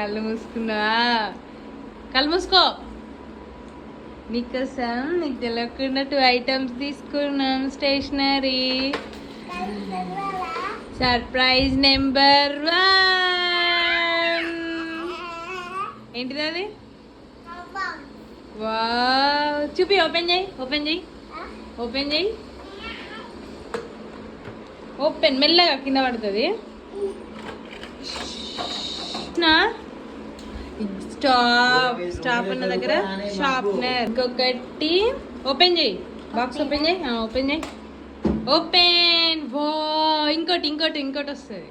కళ్ళు మూసుకున్నా, కళ్ళు మూసుకో. నీకోసం నీకు తెలియకుండా 2 ఐటమ్స్ తీసుకున్నాం స్టేషనరీ. Surprise number 1. ఏంటిది అది? వావ్, చూపి. ఓపెన్ చేయి, ఓపెన్ చేయి, ఓపెన్ చేయి. ఓపెన్, మెల్లగా కింద పడుతుంది. స్టాప్ అన్న దగ్గర షార్ప్నర్. ఇంకొకటి ఓపెన్ చేయి, బాక్స్ ఓపెన్ చేయి, ఓపెన్ చేయి, ఓపెన్. వో, ఇంకోటి ఇంకోటి ఇంకోటి వస్తుంది.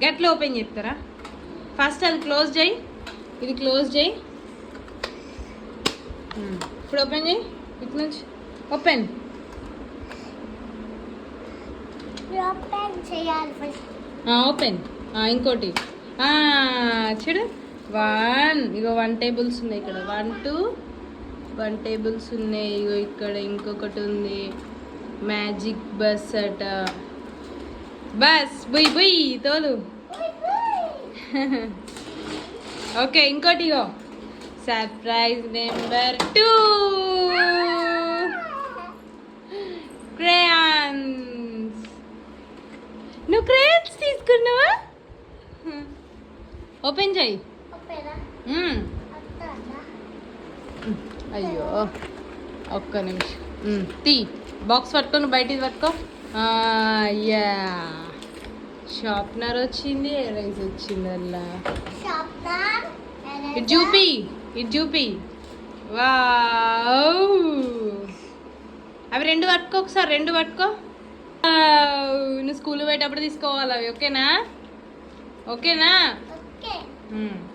గట్లా ఓపెన్ చేస్తారా? ఫస్ట్ అది క్లోజ్ చేయి, ఇది క్లోజ్ చేయి. ఇప్పుడు ఓపెన్ చేయి, ఇటు నుంచి ఓపెన్. ఓపెన్. ఇంకోటి చూడు. 1. ఇగో 1 టేబుల్స్ ఉన్నాయి ఇక్కడ. 1 2 1 టేబుల్స్ ఉన్నాయి. ఇగో ఇక్కడ ఇంకొకటి ఉంది. మ్యాజిక్ బస్ అట. బస్ బుయ్ బుయ్ తోలు. ఓకే, ఇంకోటి ఇగో సర్ప్రైజ్ నెంబర్ 2. క్రేయాన్స్. నువ్వు క్రేయాన్స్ తీసుకున్నావా? ఓపెన్ చేయి. అయ్యో, ఒక్క నిమిషం. తీ, బాక్స్ పట్టుకో, నువ్వు బయటిది పట్టుకో. యా, షార్ప్నర్ వచ్చింది, ఎరేజ్ వచ్చింది. అలా ఇటు చూపి, ఇటు చూపి. వావ్, అవి 2 పట్టుకో ఒకసారి, 2 పట్టుకో. నువ్వు స్కూల్ పోయేటప్పుడు తీసుకోవాలి అవి. ఓకేనా? ఓకేనా?